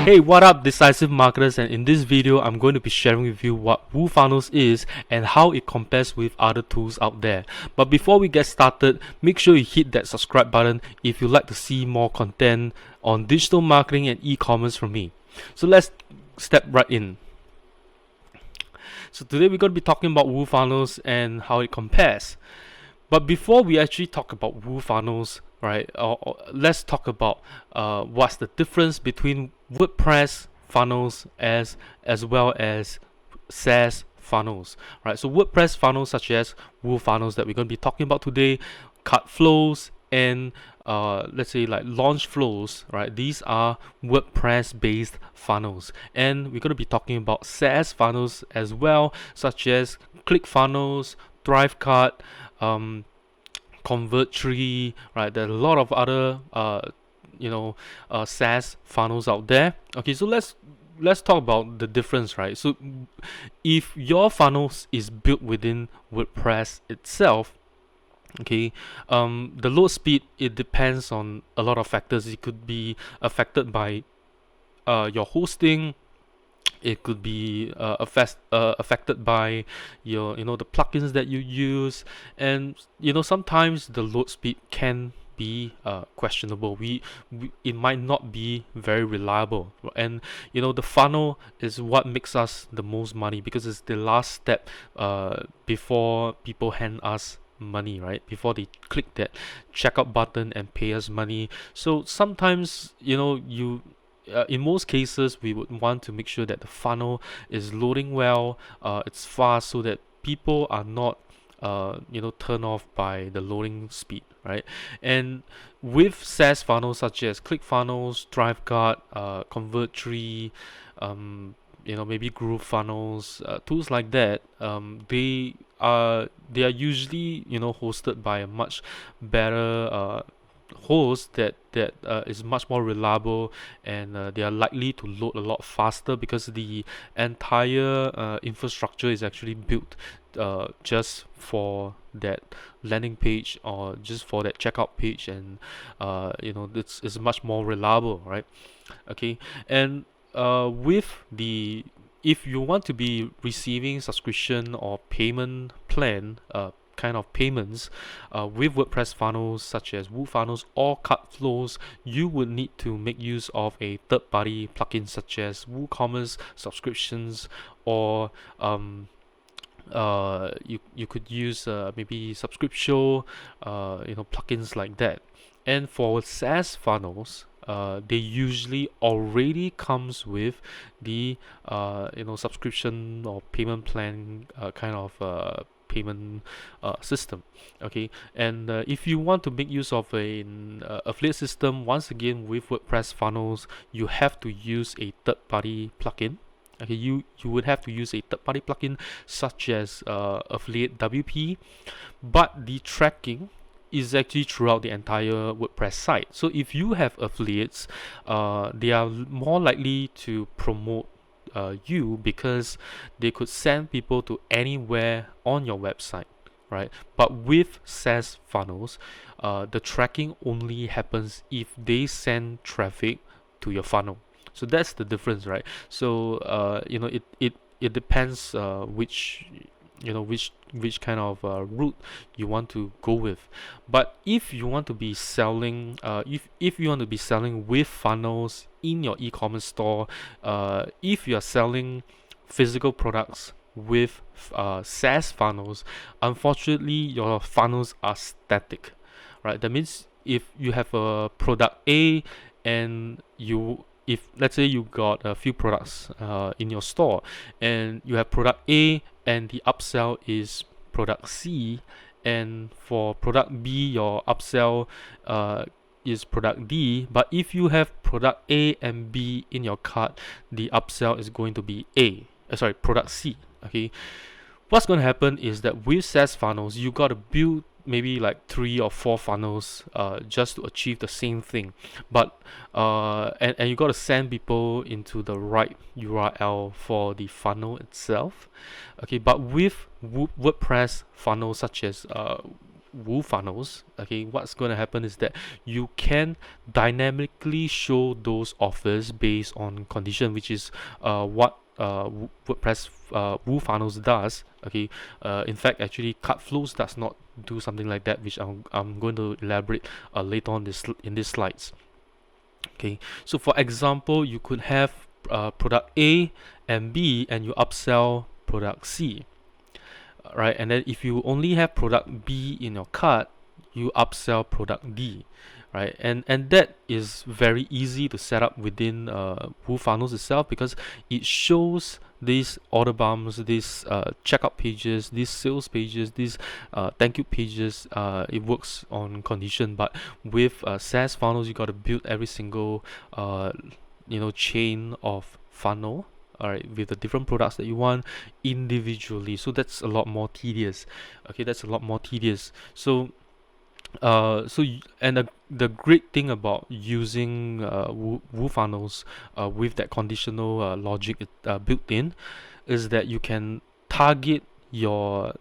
Hey, what up, decisive marketers? And in this video, I'm going to be sharing with you what WooFunnels is and how it compares with other tools out there. But before we get started, make sure you hit that subscribe button if you'd like to see more content on digital marketing and e-commerce from me. So let's step right in. So today we're going to be talking about WooFunnels and how it compares. But before we actually talk about WooFunnels, right, let's talk about what's the difference between WordPress funnels as well as SaaS funnels, right? So WordPress funnels such as WooFunnels that we're going to be talking about today, CartFlows, and let's say like launch flows, right? These are WordPress based funnels, and we're going to be talking about SaaS funnels as well, such as ClickFunnels, ThriveCart, Converttree, right? There are a lot of other SaaS funnels out there. Okay, so let's talk about the difference, right? So if your funnels is built within WordPress itself, okay, the load speed, it depends on a lot of factors. It could be affected by your hosting. It could be affected by your the plugins that you use, and sometimes the load speed can be questionable. It might not be very reliable, and the funnel is what makes us the most money, because it's the last step before people hand us money, right? Before they click that checkout button and pay us money. So sometimes in most cases, we would want to make sure that the funnel is loading well, it's fast, so that people are not turned off by the loading speed, right? And with SaaS funnels such as ClickFunnels, ThriveCart, Converttree, maybe WooFunnels, tools like that, they are usually hosted by a much better host that is much more reliable, and they are likely to load a lot faster, because the entire infrastructure is actually built just for that landing page, or just for that checkout page, and it's much more reliable, right? Okay, and if you want to be receiving subscription or payment plan kind of payments with WordPress funnels such as WooFunnels or CartFlows, you would need to make use of a third-party plugin such as WooCommerce subscriptions, or you could use maybe Subscription, plugins like that. And for SaaS funnels, they usually already comes with the subscription or payment plan kind of payment system. Okay, and if you want to make use of an affiliate system, once again with WordPress funnels, you have to use a third-party plugin. Okay, you would have to use a third-party plugin such as Affiliate WP, but the tracking is actually throughout the entire WordPress site. So if you have affiliates, they are more likely to promote you, because they could send people to anywhere on your website, right? But with SaaS funnels, the tracking only happens if they send traffic to your funnel. So that's the difference, right? So it depends which kind of route you want to go with. But if you want to be selling if you want to be selling with funnels in your e-commerce store, if you're selling physical products with SaaS funnels, unfortunately your funnels are static, right? That means if you have a product A, and if let's say you got a few products in your store, and you have product A and the upsell is product C, and for product B your upsell is product D, but if you have product A and B in your cart, the upsell is going to be product C. Okay, what's going to happen is that with SaaS funnels, you got to build maybe like 3 or 4 funnels just to achieve the same thing, but and you got to send people into the right URL for the funnel itself. Okay, but with WordPress funnels such as WooFunnels, okay, what's going to happen is that you can dynamically show those offers based on condition, which is what WordPress WooFunnels does. Okay, in fact, actually, CartFlows does not do something like that, which I'm going to elaborate later on in these slides. Okay, so for example, you could have product A and B, and you upsell product C, right? And then if you only have product B in your cart, you upsell product D, right? And that is very easy to set up within WooFunnels itself, because it shows these order bumps, these checkout pages, these sales pages, these thank you pages. It works on condition, but with SaaS funnels, you got to build every single chain of funnel, all right, with the different products that you want individually. So that's a lot more tedious. Okay, that's a lot more tedious. So the great thing about using WooFunnels with that conditional logic built in is that you can target your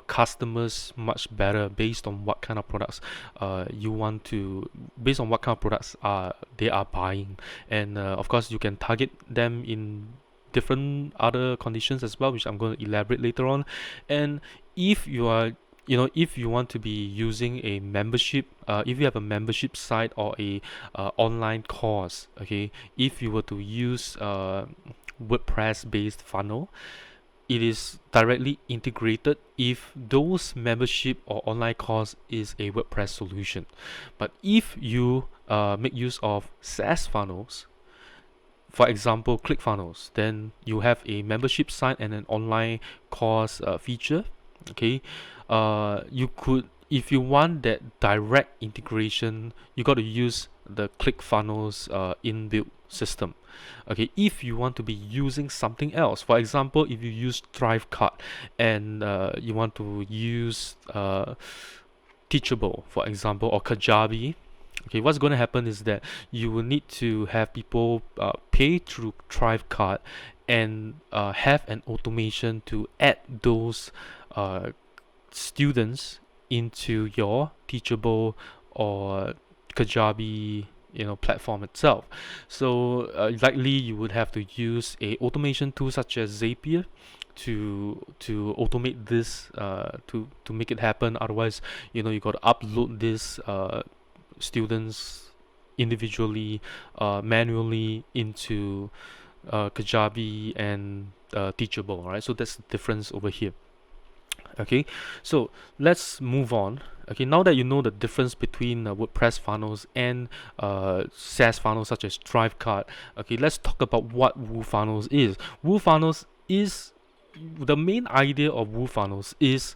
customers much better based on what kind of products based on what kind of products they are buying. And of course, you can target them in different other conditions as well, which I'm going to elaborate later on. And if you are if you want to be using a membership, if you have a membership site or a online course, okay, if you were to use WordPress based funnel, it is directly integrated if those membership or online course is a WordPress solution. But if you make use of SaaS funnels, for example ClickFunnels, then you have a membership site and an online course feature. Okay, you could, if you want that direct integration, you got to use the ClickFunnels inbuilt system. Okay, if you want to be using something else, for example, if you use ThriveCart and you want to use Teachable, for example, or Kajabi, okay, what's going to happen is that you will need to have people pay through ThriveCart and have an automation to add those students into your Teachable or Kajabi platform itself. So likely you would have to use a automation tool such as Zapier to automate this to make it happen. Otherwise, you got to upload this students individually manually into Kajabi and Teachable, right? So that's the difference over here. Okay, so let's move on. Okay, now that you know the difference between WordPress funnels and SaaS funnels such as ThriveCart, okay, let's talk about what WooFunnels is. WooFunnels is, the main idea of WooFunnels is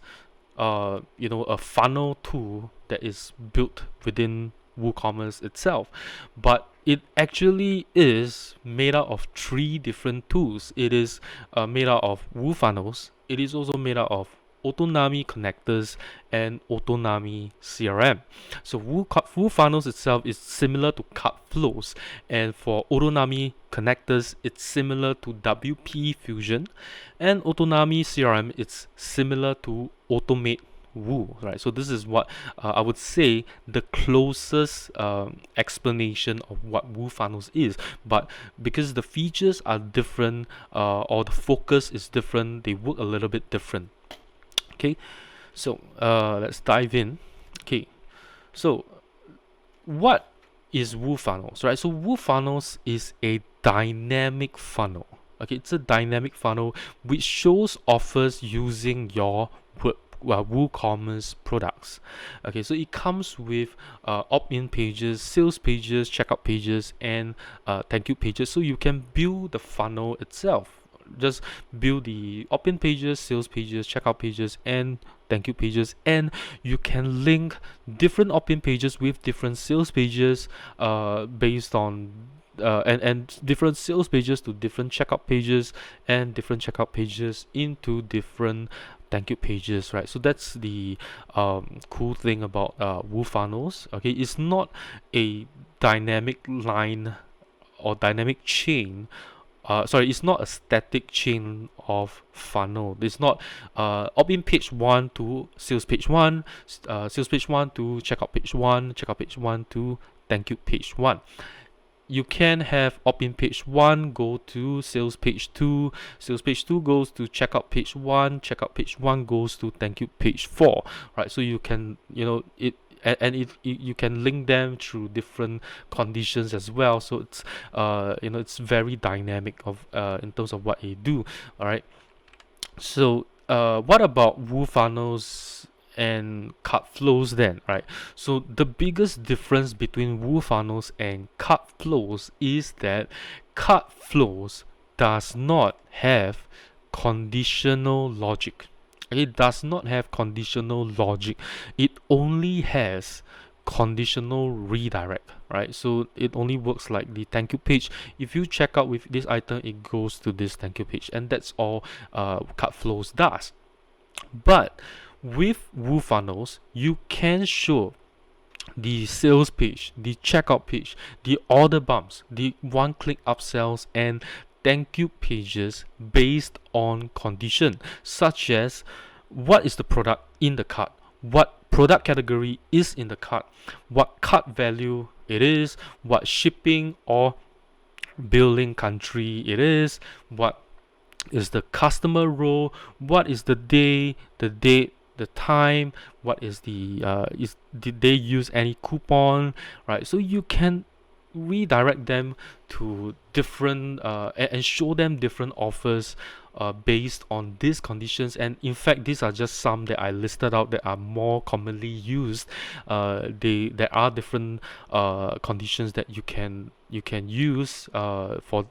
a funnel tool that is built within WooCommerce itself, but it actually is made out of 3 different tools. It is made out of WooFunnels. It is also made out of Autonami connectors and Autonami CRM. So WooFunnels itself is similar to CartFlows, and for Autonami connectors, it's similar to WP Fusion, and Autonami CRM, it's similar to Automate Woo, right? So this is what I would say the closest explanation of what WooFunnels is. But because the features are different or the focus is different, they work a little bit different. Okay, so let's dive in. Okay, so what is WooFunnels, right? So WooFunnels is a dynamic funnel. Okay, it's a dynamic funnel which shows offers using your WooCommerce products. Okay, so it comes with opt-in pages, sales pages, checkout pages, and thank you pages. So you can build the funnel itself. Just build the opt-in pages, sales pages, checkout pages, and thank you pages, and you can link different opt-in pages with different sales pages based on and different sales pages to different checkout pages, and different checkout pages into different thank you pages, right? So that's the cool thing about WooFunnels. Okay, it's not a dynamic line or dynamic chain. It's not a static chain of funnel. It's not opt-in page 1 to sales page 1, sales page 1 to checkout page 1, checkout page 1 to thank you page 1. You can have opt-in page 1 go to sales page 2, sales page 2 goes to checkout page 1, checkout page 1 goes to thank you page 4, right? So you can, you can link them through different conditions as well. So it's it's very dynamic of in terms of what they do. All right. So what about WooFunnels and CartFlows then, right? So the biggest difference between WooFunnels and CartFlows is that CartFlows does not have conditional logic. It does not have conditional logic. It only has conditional redirect, right? So it only works like the thank you page. If you check out with this item, it goes to this thank you page, and that's all CartFlows does. But with WooFunnels, you can show the sales page, the checkout page, the order bumps, the one-click upsells, and thank you pages based on condition, such as what is the product in the cart, what product category is in the cart, what cart value it is, what shipping or billing country it is, what is the customer role, what is the day, the date, the time, what is the did they use any coupon, right? So you can redirect them to different and show them different offers based on these conditions. And in fact, these are just some that I listed out that are more commonly used. There are different conditions that you can use for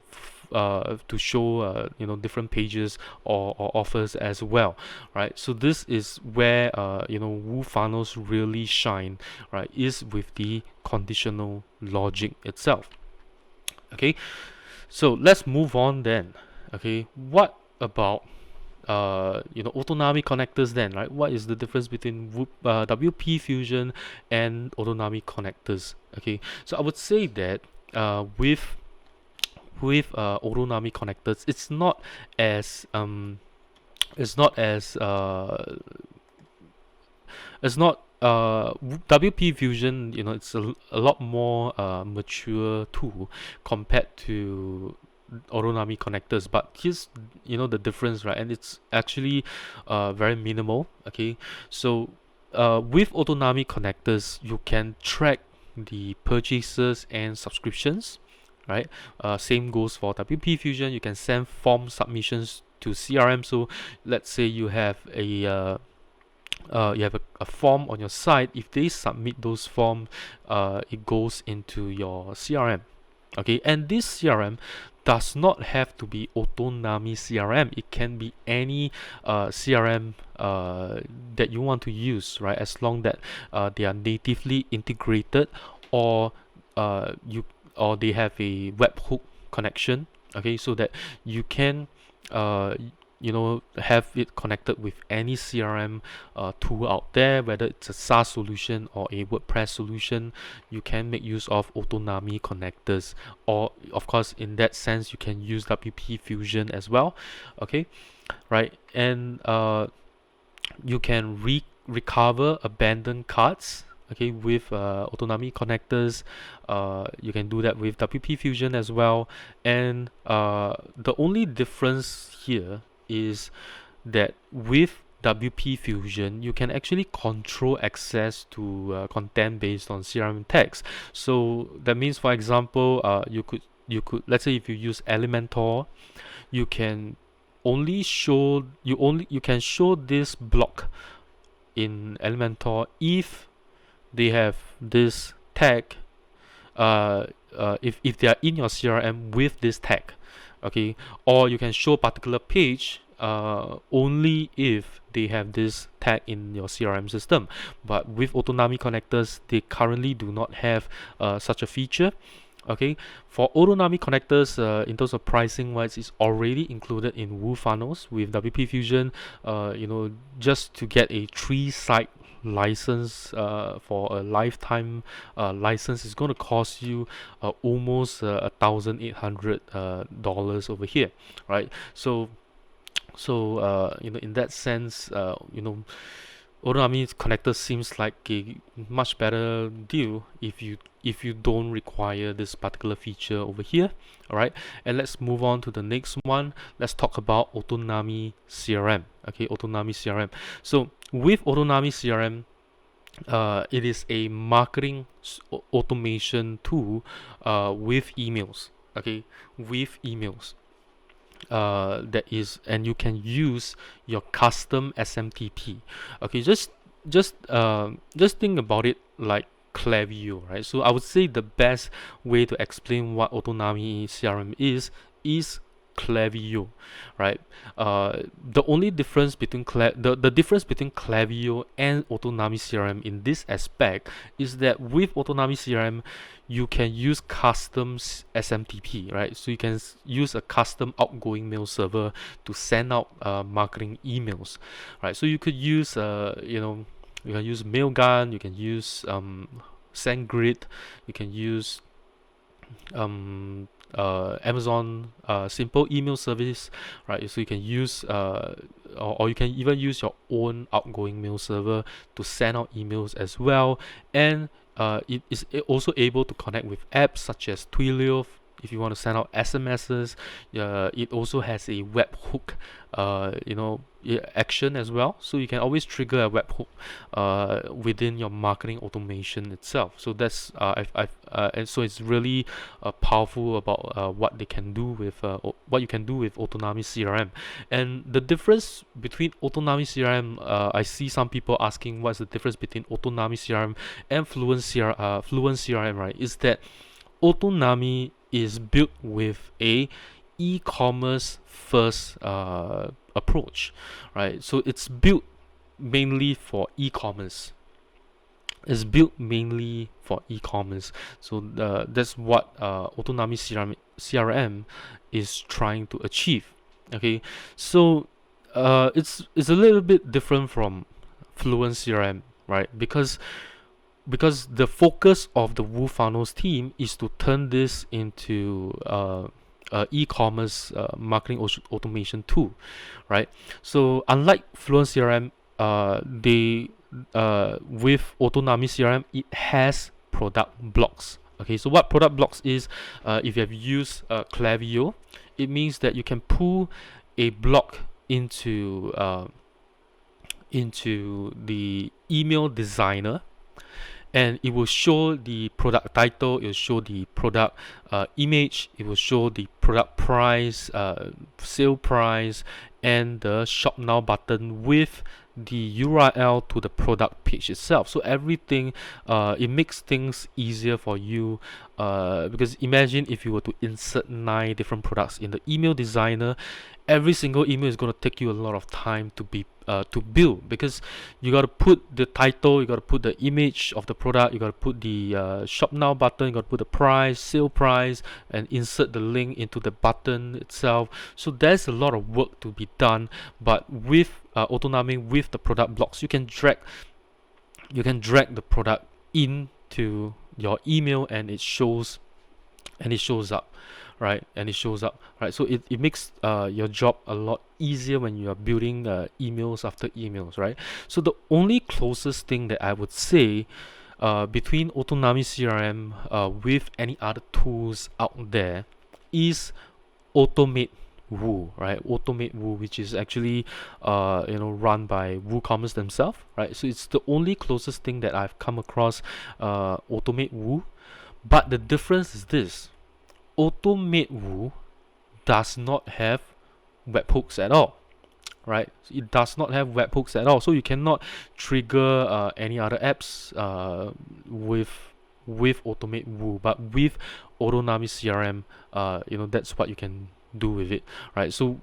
to show different pages or offers as well, right? So this is where WooFunnels really shine, right? Is with the conditional logic itself. Okay, so let's move on then. Okay, what about Autonami connectors then, right? What is the difference between WP Fusion and Autonami connectors? Okay, so I would say that with Autonami connectors, it's not as WP Fusion, it's a lot more mature tool compared to Autonami connectors. But here's the difference, right? And it's actually very minimal. Okay, so with Autonami connectors, you can track the purchases and subscriptions, right? Same goes for WP Fusion. You can send form submissions to CRM. So let's say you have a form on your site. If they submit those forms, it goes into your CRM. Okay, and this CRM does not have to be Autonami CRM. It can be any CRM that you want to use, right? As long that they are natively integrated, or they have a webhook connection. Okay, so that you can have it connected with any CRM tool out there, whether it's a SaaS solution or a WordPress solution. You can make use of Autonami connectors, or of course in that sense you can use WP Fusion as well. Okay, right? And you can recover abandoned carts, okay, with Autonami connectors. You can do that with WP Fusion as well. And the only difference here is that with WP Fusion, you can actually control access to content based on CRM tags. So that means, for example, you could let's say if you use Elementor, you can show this block in Elementor if they have this tag, if they are in your CRM with this tag. Okay, or you can show particular page only if they have this tag in your CRM system. But with Autonami connectors, they currently do not have such a feature. Okay, for Autonami connectors, in terms of pricing wise, it's already included in WooFunnels with WP Fusion. Just to get a 3-site license for a lifetime license is going to cost you almost $1,800 over here, right? So So in that sense, Autonami connector seems like a much better deal if you don't require this particular feature over here. All right, and let's move on to the next one. Let's talk about Autonami CRM. Okay, Autonami CRM. So with Autonami CRM, it is a marketing automation tool with emails. Okay, with emails. That is, and you can use your custom SMTP. Okay, just think about it like Klaviyo, right? So I would say the best way to explain what Autonami CRM is Klaviyo, right? The only difference between the difference between Klaviyo and Autonami CRM in this aspect is that with Autonami CRM, you can use custom SMTP, right? So you can use a custom outgoing mail server to send out marketing emails, right? So you could use, you can use Mailgun, you can use SendGrid, you can use Amazon simple email service, right? So you can use or you can even use your own outgoing mail server to send out emails as well. And it is also able to connect with apps such as Twilio if you want to send out SMSs. It also has a webhook action as well, so you can always trigger a webhook within your marketing automation itself. So that's and so it's really powerful about what they can do with what you can do with Autonami CRM. And the difference between Autonami CRM, I see some people asking what's the difference between Autonami CRM and Fluent CRM, right? Is that Autonami is built with a e-commerce first approach, right? So it's built mainly for e-commerce. It's built mainly for e-commerce. So that's what Autonami CRM is trying to achieve. Okay, so it's a little bit different from Fluent CRM, right? Because the focus of the WooFunnels team is to turn this into e-commerce marketing automation tool, right? So unlike Fluent CRM, they with Autonami CRM, it has product blocks. Okay, so what product blocks is, if you have used Klaviyo, it means that you can pull a block into the email designer, and it will show the product title, it will show the product image, it will show the product price, sale price, and the shop now button with the URL to the product page itself. So everything, it makes things easier for you, because imagine if you were to insert 9 different products in the email designer. Every single email is going to take you a lot of time to build, because you got to put the title, you got to put the image of the product, you got to put the shop now button, you got to put the price, sale price, and insert the link into the button itself. So there's a lot of work to be done. But with Autonami, with the product blocks, you can drag the product into your email, and it shows up, right? So it makes your job a lot easier when you are building emails after emails, right? So the only closest thing that I would say between Autonami CRM with any other tools out there is Automate Woo, right? Automate Woo, which is actually run by WooCommerce themselves, right? So it's the only closest thing that I've come across, Automate Woo. But the difference is this: Automate Woo does not have webhooks at all, right? It does not have webhooks at all, so you cannot trigger any other apps with Automate Woo. But with Autonami CRM, that's what you can do with it, right? So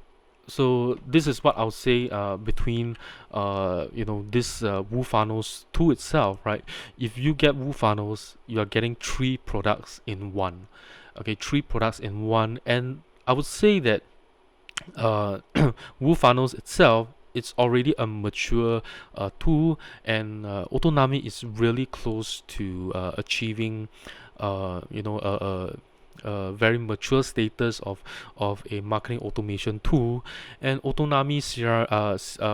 this is what I would say between this WooFunnels tool itself, right? If you get WooFunnels, you are getting 3 products in one. Okay, 3 products in one. And I would say that WooFunnels itself, it's already a mature tool, and Autonami is really close to achieving very mature status of a marketing automation tool, and Autonami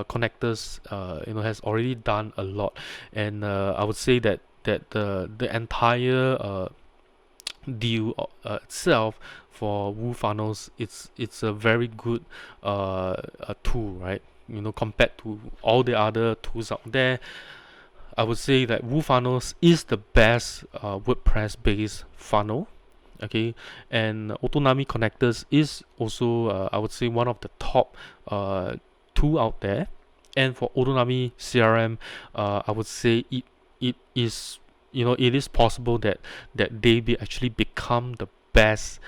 connectors has already done a lot. And I would say that the entire deal itself for WooFunnels, it's a very good a tool, right? Compared to all the other tools out there, I would say that WooFunnels is the best WordPress based funnel. Okay, and Autonami connectors is also I would say one of the top tool out there. And for Autonami CRM, I would say it is, it is possible that they actually become the best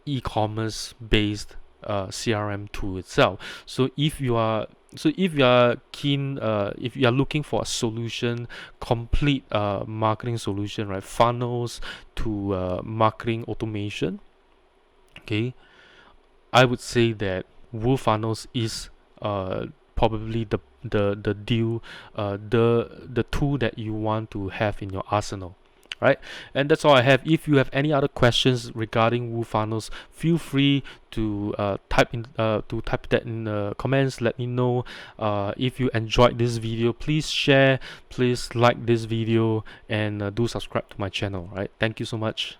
e-commerce based CRM tool itself. So if you are keen, if you are looking for a solution, complete marketing solution, right, funnels to marketing automation, okay, I would say that WooFunnels is probably the deal, the tool that you want to have in your arsenal. Right, and that's all I have. If you have any other questions regarding WooFunnels, feel free to type that in the comments. Let me know. If you enjoyed this video, please share, please like this video, and do subscribe to my channel. Right, thank you so much.